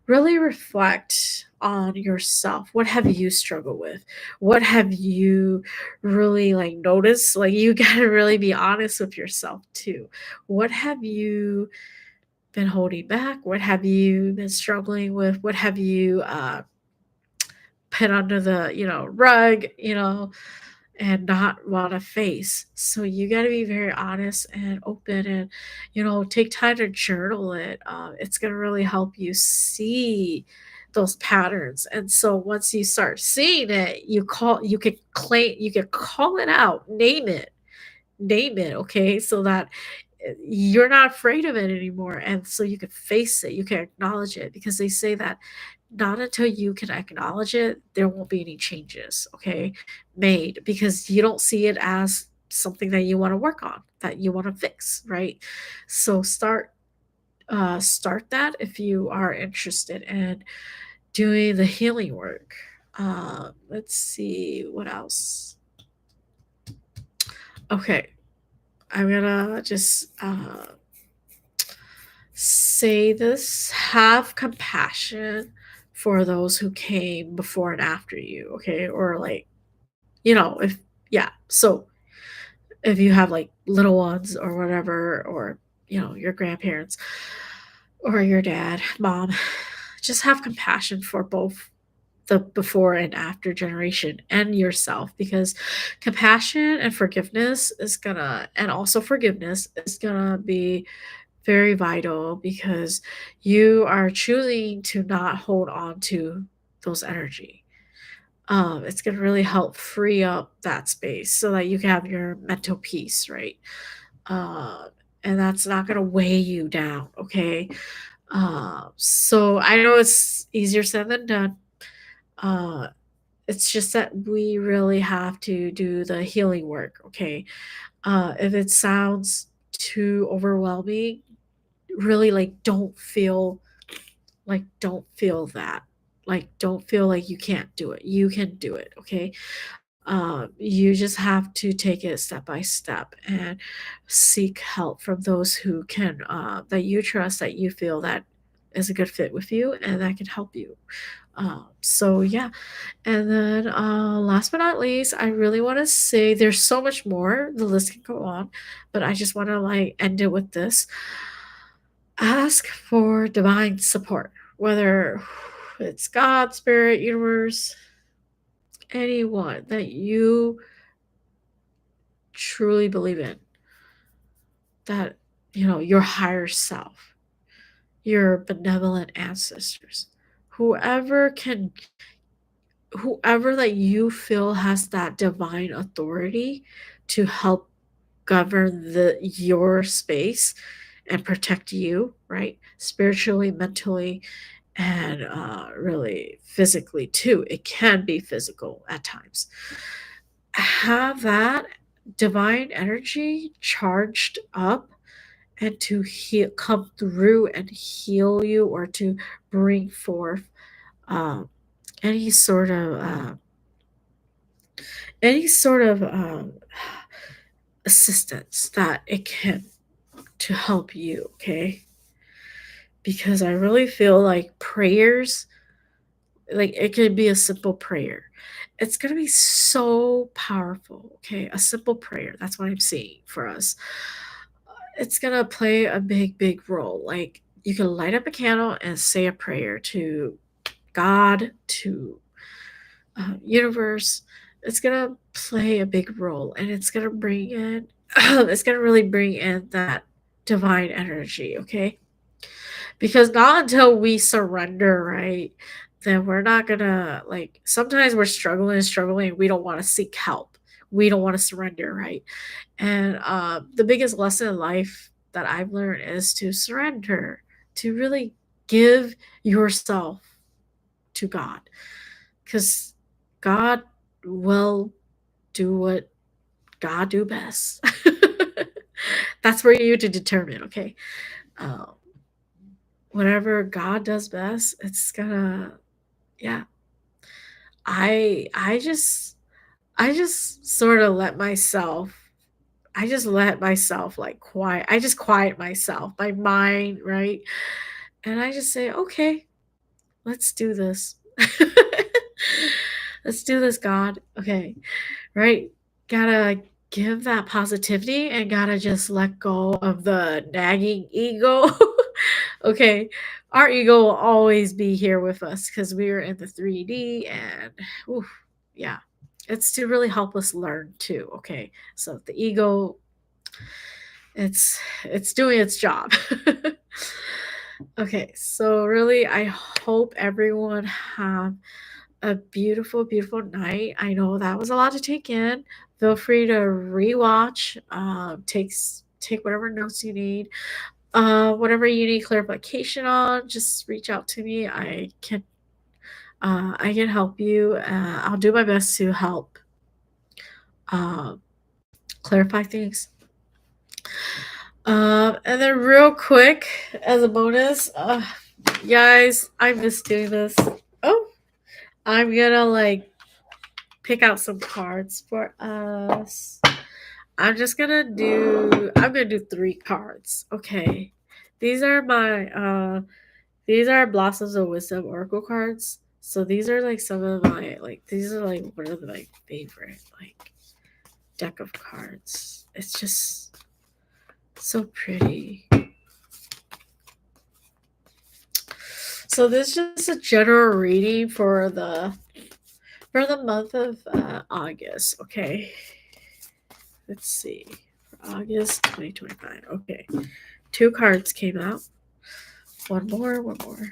really reflect on yourself. What have you struggled with? What have you really, like, noticed? Like, you got to really be honest with yourself too. What have you been holding back? What have you been struggling with? What have you put under the, rug, and not want to face? So you got to be very honest and open, and take time to journal it. It's going to really help you see those patterns. And so once you start seeing it, you can call it out, name it, okay, so that you're not afraid of it anymore, and so you can face it, you can acknowledge it, because they say that not until you can acknowledge it, there won't be any changes, okay, made, because you don't see it as something that you want to work on, that you want to fix, right? So start that if you are interested in doing the healing work. Let's see what else. Okay, I'm gonna just say this: have compassion for those who came before and after you, okay? Or like, if, yeah. So if you have like little ones or whatever, or, your grandparents or your dad, mom, just have compassion for both the before and after generation and yourself, because compassion and forgiveness is gonna, and also forgiveness is gonna be very vital, because you are choosing to not hold on to those energy. It's going to really help free up that space so that you can have your mental peace, right? Uh, and that's not going to weigh you down, okay? So I know it's easier said than done. Uh, it's just that we really have to do the healing work, okay? If it sounds too overwhelming, really, like, don't feel that. Like, don't feel like you can't do it. You can do it, okay? You just have to take it step by step and seek help from those who can, that you trust, that you feel that is a good fit with you and that can help you. So yeah. And then, last but not least, I really want to say there's so much more. The list can go on, but I just want to like end it with this: ask for divine support, whether it's God, spirit, universe, anyone that you truly believe in, that, your higher self, your benevolent ancestors, whoever can, whoever that you feel has that divine authority to help govern your space and protect you, right? Spiritually, mentally, and really physically too. It can be physical at times. Have that divine energy charged up and to come through and heal you, or to bring forth um, any sort of any sort of assistance that it can, to help you, okay? Because I really feel like prayers, like, it could be a simple prayer. It's gonna be so powerful, okay? A simple prayer, that's what I'm seeing for us. It's gonna play a big, big role. Like, you can light up a candle and say a prayer to God, to universe. It's gonna play a big role, and it's gonna bring in, it's gonna really bring in that divine energy, okay? Because not until we surrender, right, then we're not gonna, like, sometimes we're struggling, we don't want to seek help, we don't want to surrender, right? And the biggest lesson in life that I've learned is to surrender, to really give yourself to God, because God will do what God do best. That's for you to determine, okay? Um, Whatever God does best, it's gonna, yeah. I just sort of let myself, like quiet. I just quiet myself, my mind, right? And I just say, okay, let's do this. Let's do this, God. Okay, right? Gotta give that positivity, and gotta just let go of the nagging ego. Okay, our ego will always be here with us because we are in the 3D, and oof, yeah, it's to really help us learn too. Okay, so the ego, it's doing its job. Okay, so really, I hope everyone have a beautiful, beautiful night. I know that was a lot to take in. Feel free to rewatch. Take whatever notes you need. Whatever you need clarification on, just reach out to me. I can help you. I'll do my best to help uh, clarify things. And then real quick, as a bonus, guys, I miss doing this. Oh, I'm gonna like pick out some cards for us. I'm gonna do 3 cards. Okay. These are my these are Blossoms of Wisdom Oracle cards. So these are like some of my like these are like one of my favorite like deck of cards. It's just so pretty. So this is just a general reading for the month of August. Okay. Let's see. For August 2025. Okay. 2 cards came out. One more, one more.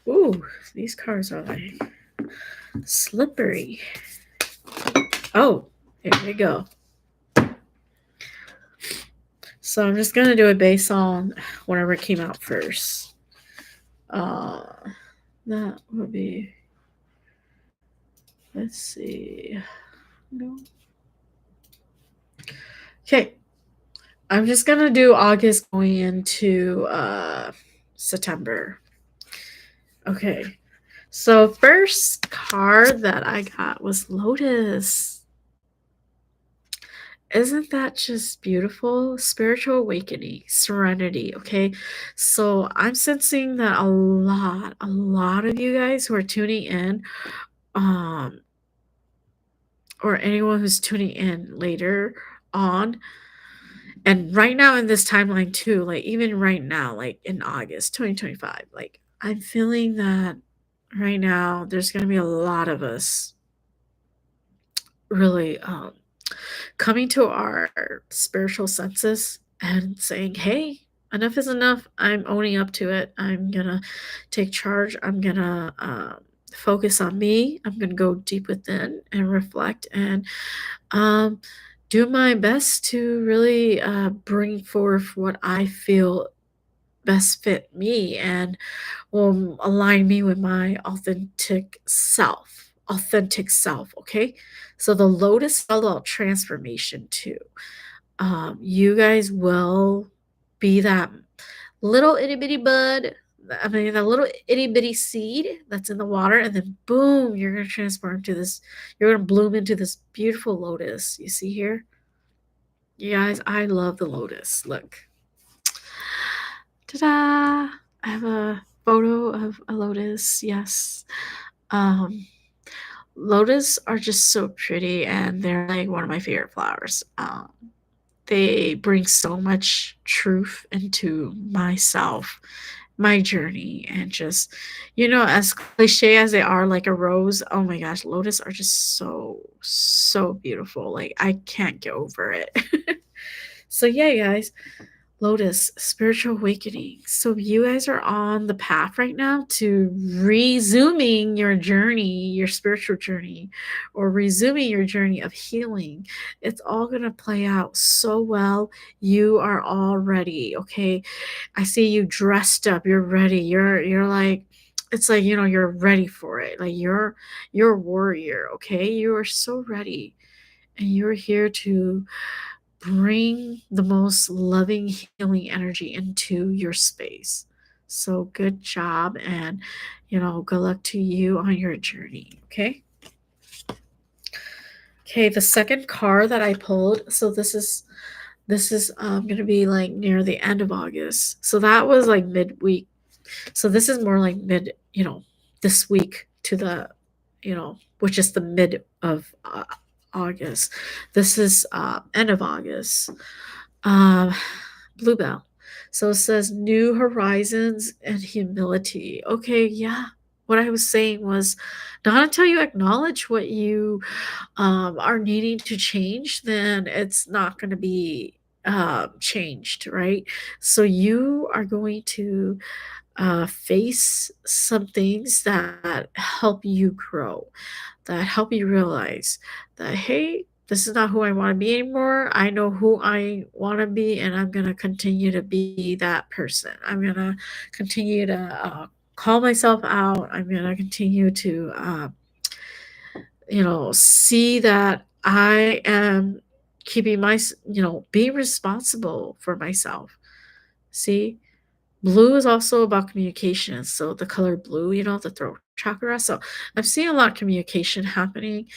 Ooh, these cards are like slippery. Oh, here we go. So I'm just gonna do it based on whatever came out first. Uh, that would be. Let's see. No. Okay, I'm just gonna do August going into September. Okay, so first card that I got was Lotus. Isn't that just beautiful? Spiritual awakening, serenity, okay? So I'm sensing that a lot of you guys who are tuning in, um, or anyone who's tuning in later on, and right now in this timeline too, like even right now, like in August 2025, like I'm feeling that right now there's gonna be a lot of us really coming to our spiritual senses and saying, hey, enough is enough. I'm owning up to it. I'm going to take charge. I'm going to focus on me. I'm going to go deep within and reflect and um, do my best to really bring forth what I feel best fit me and will align me with my authentic self. Okay, so the lotus spelled out transformation too. You guys will be that little itty bitty bud, I mean that little itty bitty seed that's in the water, and then boom, you're going to transform to this, you're going to bloom into this beautiful lotus. You see here, you guys, I love the lotus. Look, ta-da! I have a photo of a lotus. Yes. Um, lotus are just so pretty, and they're like one of my favorite flowers. They bring so much truth into myself, my journey, and just, as cliche as they are, like a rose. Oh my gosh, lotus are just so, so beautiful. Like, I can't get over it. So, yeah, guys, Lotus, spiritual awakening. So you guys are on the path right now to resuming your journey, your spiritual journey, or resuming your journey of healing. It's all going to play out so well. You are all ready, okay? I see you dressed up. You're ready. You're like, it's like, you're ready for it. Like you're a warrior, okay? You are so ready. And you're here to bring the most loving, healing energy into your space. So good job, and good luck to you on your journey. Okay, the second card that I pulled, so this is going to be like near the end of August. So that was like midweek. So this is more like mid, this week to the, which is the mid of August. This is end of August. Um, Bluebell. So it says new horizons and humility. Okay, yeah. What I was saying was not until you acknowledge what you are needing to change, then it's not going to be changed, right? So you are going to face some things that help you grow, that help you realize that, hey, this is not who I want to be anymore. I know who I want to be, and I'm going to continue to be that person. I'm going to continue to call myself out. I'm going to continue to, see that I am keeping being responsible for myself. See, blue is also about communication. So the color blue, the throat chakra. So I'm seeing a lot of communication happening,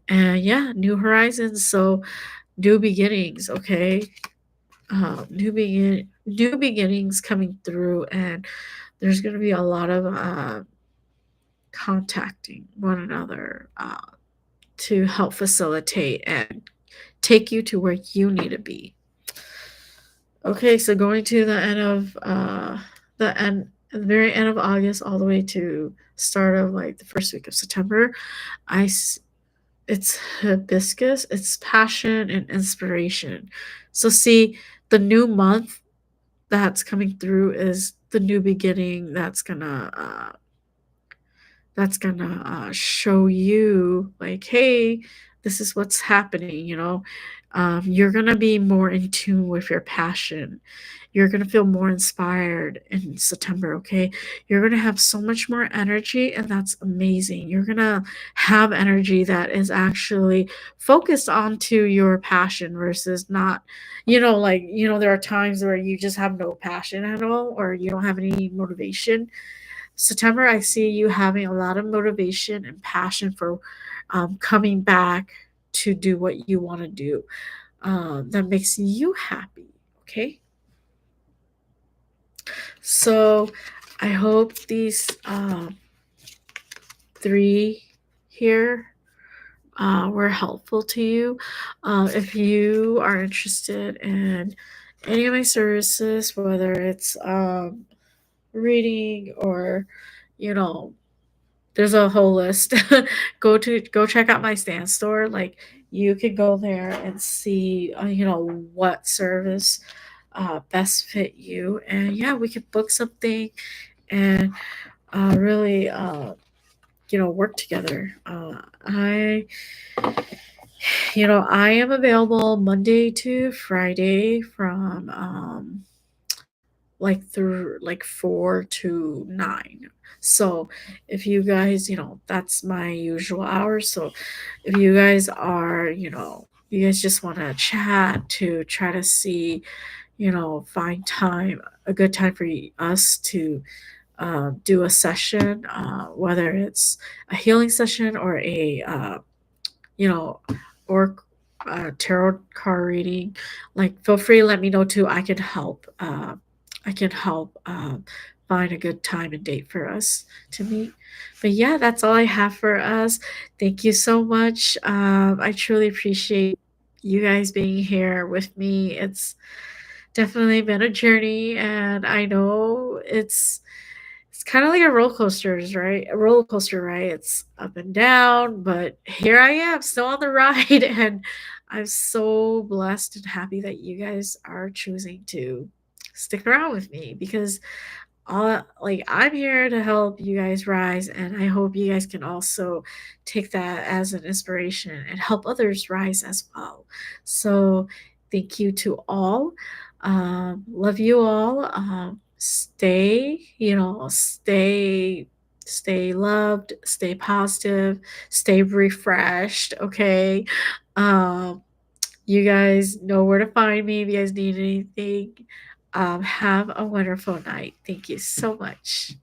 and yeah, new horizons. So new beginnings. Okay, new beginnings coming through, and there's going to be a lot of contacting one another to help facilitate and take you to where you need to be. Okay, so going to the end of the very end of August, all the way to start of like the first week of September, it's hibiscus, it's passion and inspiration. So see, the new month that's coming through is the new beginning that's gonna show you like, hey, this is what's happening. You're gonna be more in tune with your passion. You're gonna feel more inspired in September. Okay, you're gonna have so much more energy, and that's amazing. You're gonna have energy that is actually focused onto your passion versus not, there are times where you just have no passion at all, or you don't have any motivation. September, I see you having a lot of motivation and passion for coming back to do what you want to do, that makes you happy. Okay. So I hope these three here were helpful to you. If you are interested in any of my services, whether it's reading or, you know, there's a whole list. Go check out my stand store. Like, you can go there and see, what service best fit you, and yeah, we could book something and really, work together. I am available Monday to Friday from like through like 4 to 9. So if you guys, that's my usual hours. So if you guys are, you guys just want to chat to try to see, find time, a good time for us to do a session, whether it's a healing session or you know, or tarot card reading, like, feel free to let me know too. I can help. Find a good time and date for us to meet. But yeah, that's all I have for us. Thank you so much. I truly appreciate you guys being here with me. It's definitely been a journey, and I know it's kind of like a roller coaster, right? A roller coaster, right? It's up and down, but here I am, still on the ride, and I'm so blessed and happy that you guys are choosing to stick around with me, because I'm here to help you guys rise, and I hope you guys can also take that as an inspiration and help others rise as well. So thank you to all. Love you all. Stay loved, stay positive, stay refreshed. Okay. um you guys know where to find me if you guys need anything. Have a wonderful night. Thank you so much.